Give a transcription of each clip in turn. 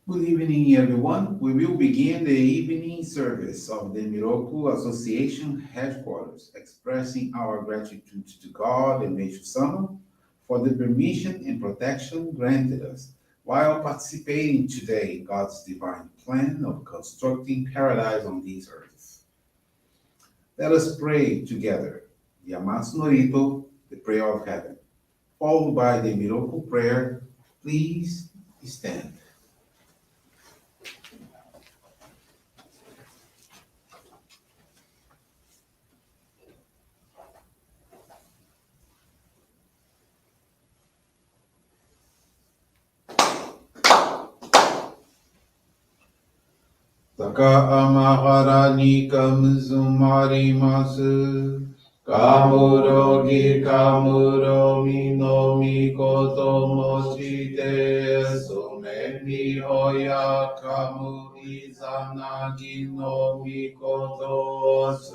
Good evening, everyone. We will begin the evening service of the Miroku Association headquarters, expressing our gratitude to God and Meishu-sama for the permission and protection granted us while participating today in God's divine plan of constructing paradise on this earth. Let us pray together the Amatsu-Norito, the prayer of heaven, followed by the Miroku Prayer. Please stand. 高天原にかむずまります。かむろぎかむろみのみこともして、すめみほやかむいざなぎのみこと、す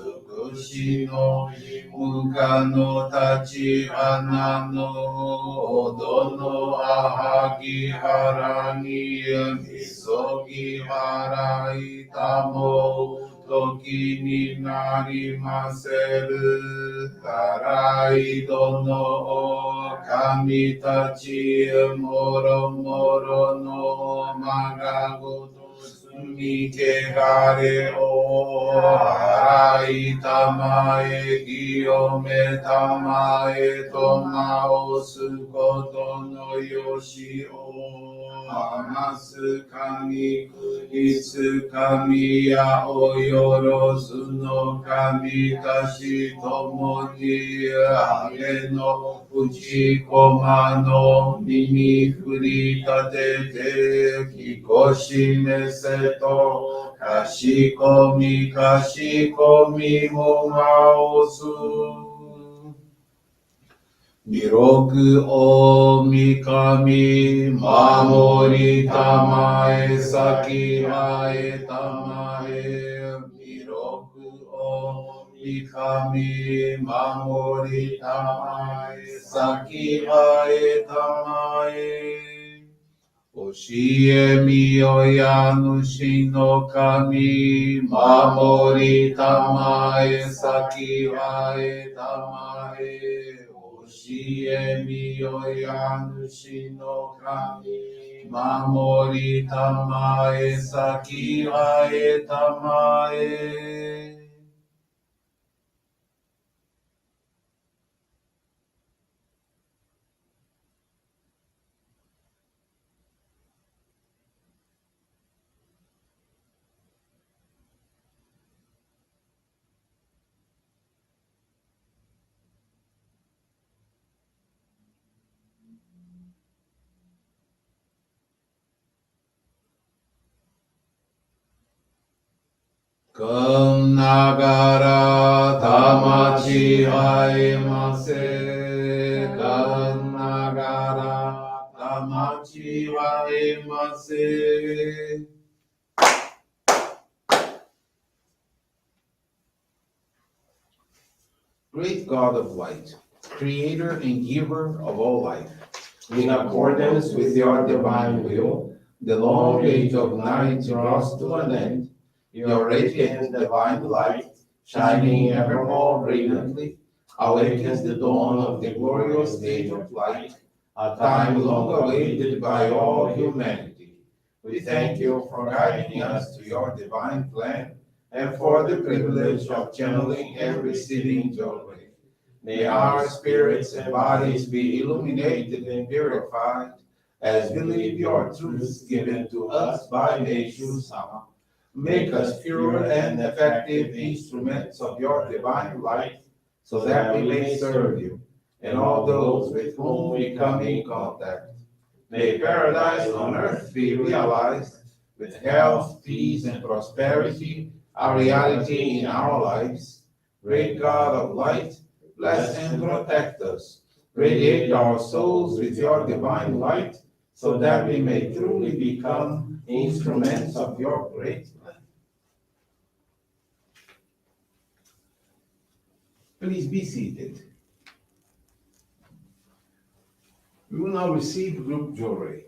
くしのむかの立ち花のほどのあはぎはらにみそぎはらいたも時になりませるからいどの神たちもろもろのまがごとみけがれを払いたまえ清めたまえとまおすことのよしをます神国つ神やおよろずの神たちともにあれの内駒の耳振り立ててきこしめせとかしこみもまおす弥勒大神守りたまえ先あえたまえ弥勒大神守りたまえ先あえたまえ教えみよや主の神守りたまえ先あえたまえ教えみよや主の神守りたまえ先あえたまえくんながらたまちあえませ。くんながらたまちあえませ。Great God of light, creator and giver of all life, in accordance with your divine will, the long age of night draws to an end. Your radiant divine light, shining ever more brilliantly, awakens the dawn of the glorious age of light, a time long awaited by all humanity. We thank you for guiding us to your divine plan and for the privilege of channeling and receiving Johrei. May our spirits and bodies be illuminated and purified as we live your truths given to us by Meishu-sama. Make us pure and effective instruments of your divine light, so that we may serve you and all those with whom we come in contact. May paradise on earth be realized, with health, peace, and prosperity, a reality in our lives. Great God of light, bless and protect us. Radiate our souls with your divine light, so that we may truly become instruments of your great plan. Please be seated. We will now receive group Johrei.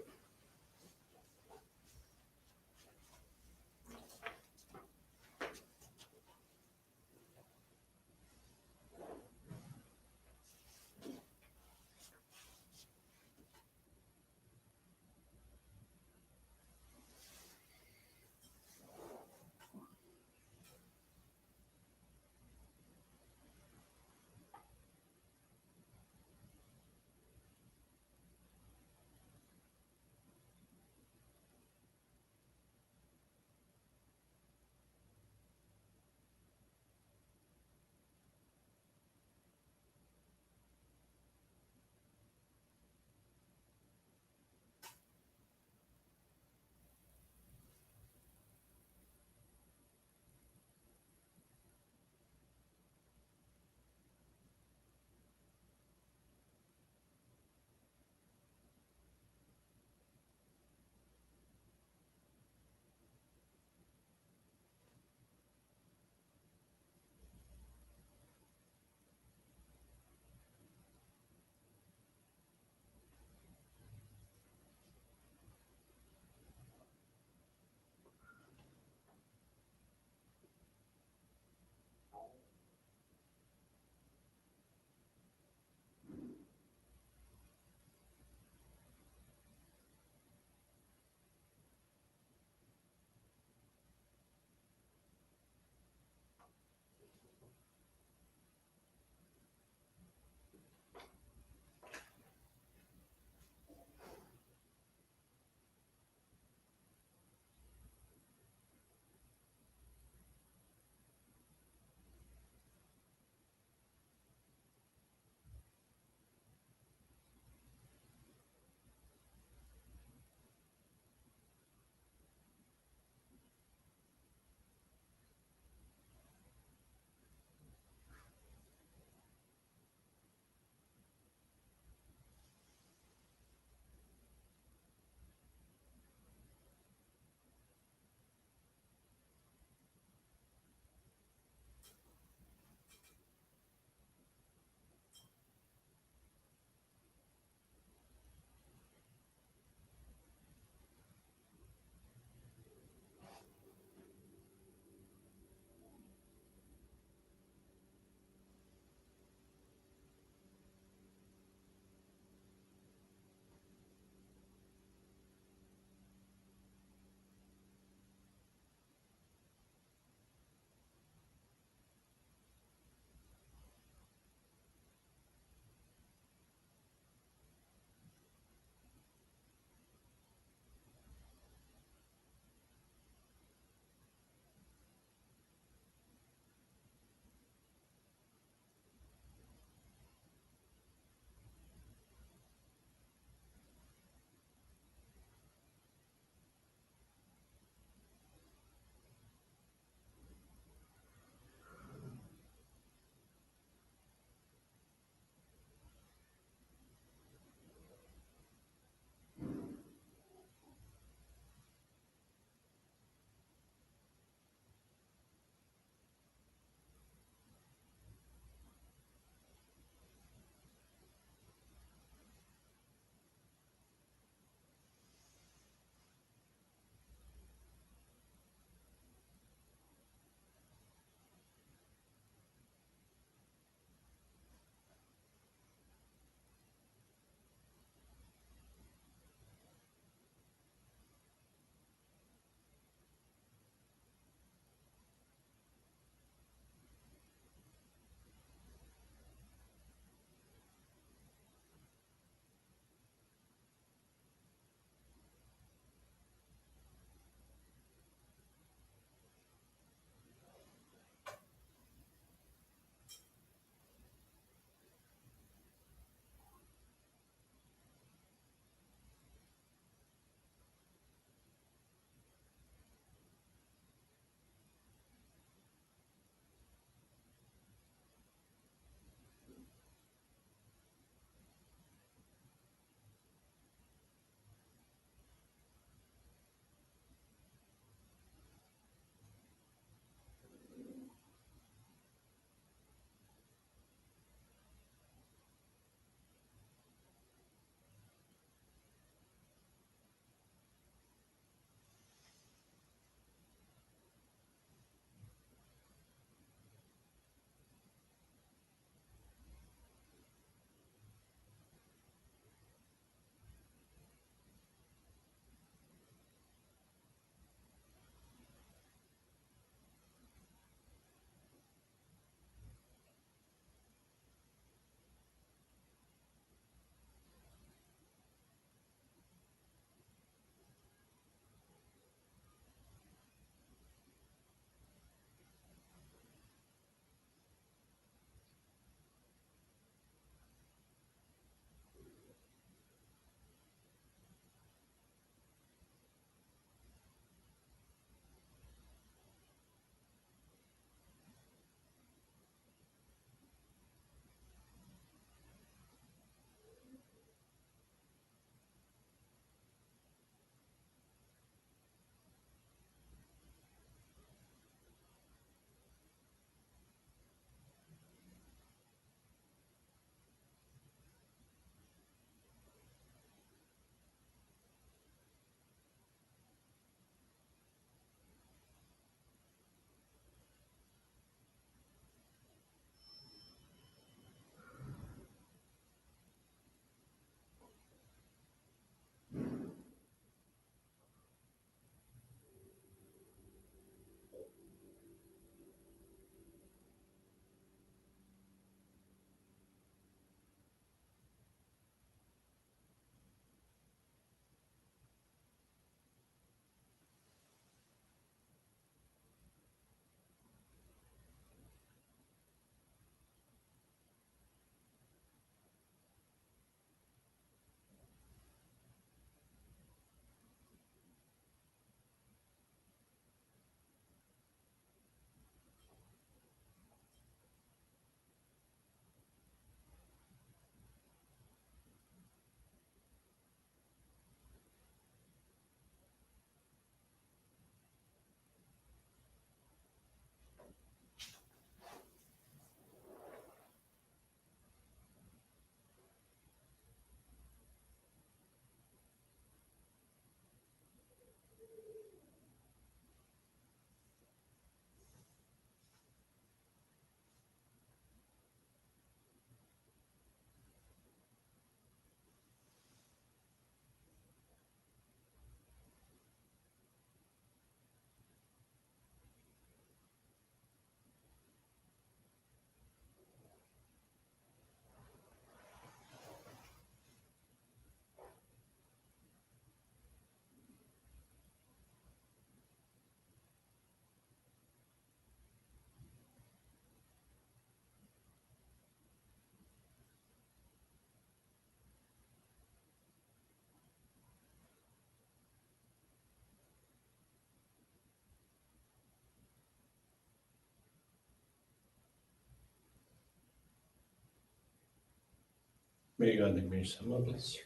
May God and Meishu-sama bless you.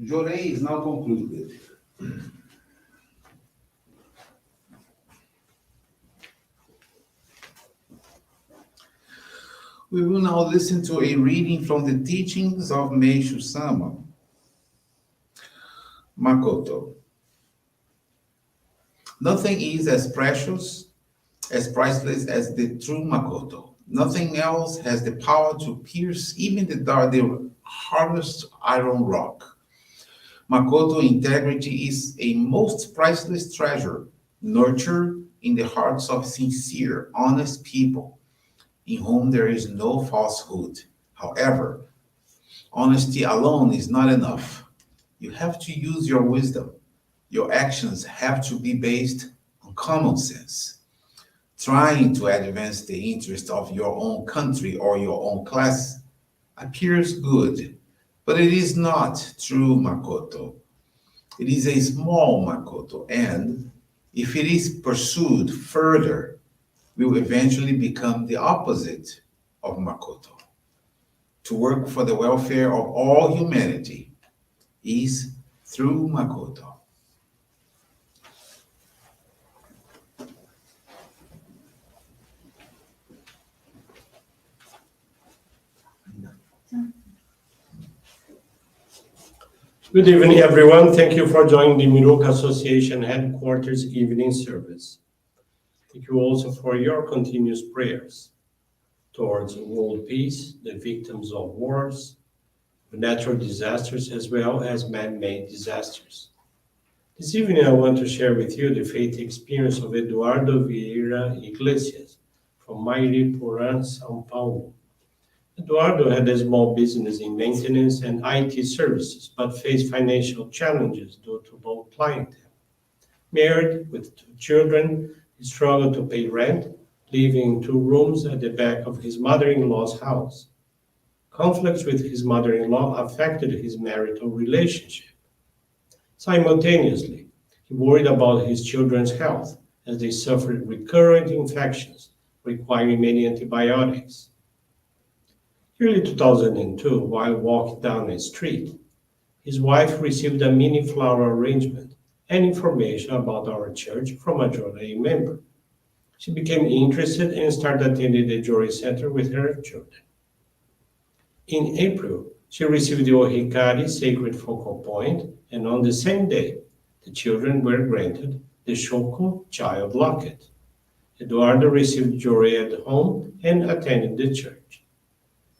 Johrei is now concluded. We will now listen to a reading from the teachings of Meishu-sama. Makoto. Nothing is as precious, as priceless as the true Makoto. Nothing else has the power to pierce even the hardest iron rock. Makoto integrity is a most priceless treasure, nurtured in the hearts of sincere, honest people, in whom there is no falsehood. However, honesty alone is not enough. You have to use your wisdom. Your actions have to be based on common sense. Trying to advance the interest of your own country or your own class appears good, but it is not true Makoto. It is a small Makoto, and if it is pursued further, will eventually become the opposite of Makoto. To work for the welfare of all humanity is through Makoto. Good evening, everyone. Thank you for joining the Miroku Association Headquarters Evening Service. Thank you also for your continuous prayers towards world peace, the victims of wars, natural disasters, as well as man-made disasters. This evening, I want to share with you the faith experience of Eduardo Vieira Iglesias from Miroku Prayer, São Paulo. Eduardo had a small business in maintenance and IT services, but faced financial challenges due to low clientele. Married with 2 children, he struggled to pay rent, living in 2 rooms at the back of his mother-in-law's house. Conflicts with his mother-in-law affected his marital relationship. Simultaneously, he worried about his children's health as they suffered recurrent infections requiring many antibiotics. Early 2002, while walking down a street, his wife received a mini flower arrangement and information about our church from a Johrei member. She became interested and started attending the Johrei Center with her children. In April, she received the Ohikari Sacred Focal Point, and on the same day, the children were granted the Shoko Child Locket. Eduardo received Johrei at home and attended the church.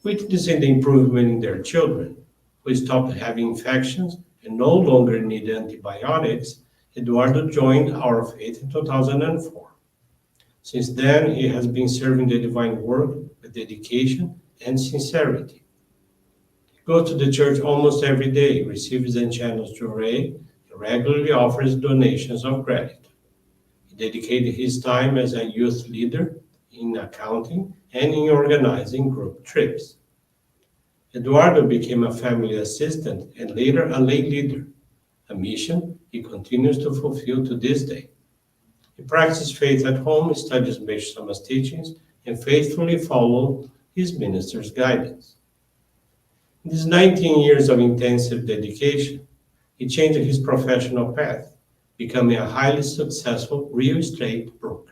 Witnessing the improvement in their children, who stopped having infections and no longer needed antibiotics, Eduardo joined our faith in 2004. Since then, he has been serving the divine work with dedication and sincerity. He goes to the church almost every day, receives and channels Johrei, and regularly offers donations of gratitude. He dedicated his time as a youth leader in accounting and in organizing group trips. Eduardo became a family assistant and later a lay leader, a mission he continues to fulfill to this day. He practices faith at home, studies Meishu-sama's teachings, and faithfully follows his minister's guidance. In these 19 years of intensive dedication, he changed his professional path, becoming a highly successful real estate broker.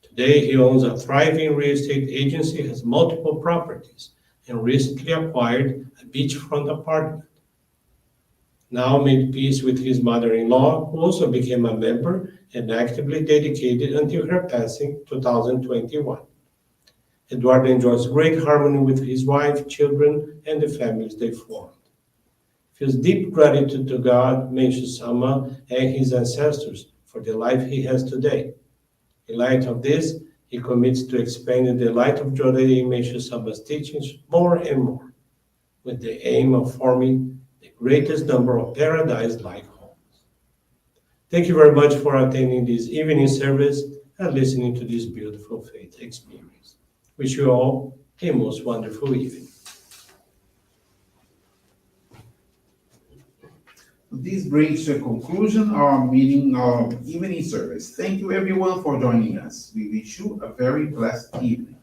Today, he owns a thriving real estate agency, has multiple properties, and recently acquired a beachfront apartment. Now made peace with his mother-in-law, who also became a member and actively dedicated until her passing 2021. Eduardo enjoys great harmony with his wife, children, and the families they formed. Feels deep gratitude to God, Meishu-sama, and his ancestors for the life he has today. In light of this, he commits to expanding the light of Johrei in Meishu-sama's teachings more and more, with the aim of forming the greatest number of paradise-like homes. Thank you very much for attending this evening service and listening to this beautiful faith experience. Wish you all a most wonderful evening. This brings to a conclusion our meeting, our evening service. Thank you everyone for joining us. We wish you a very blessed evening.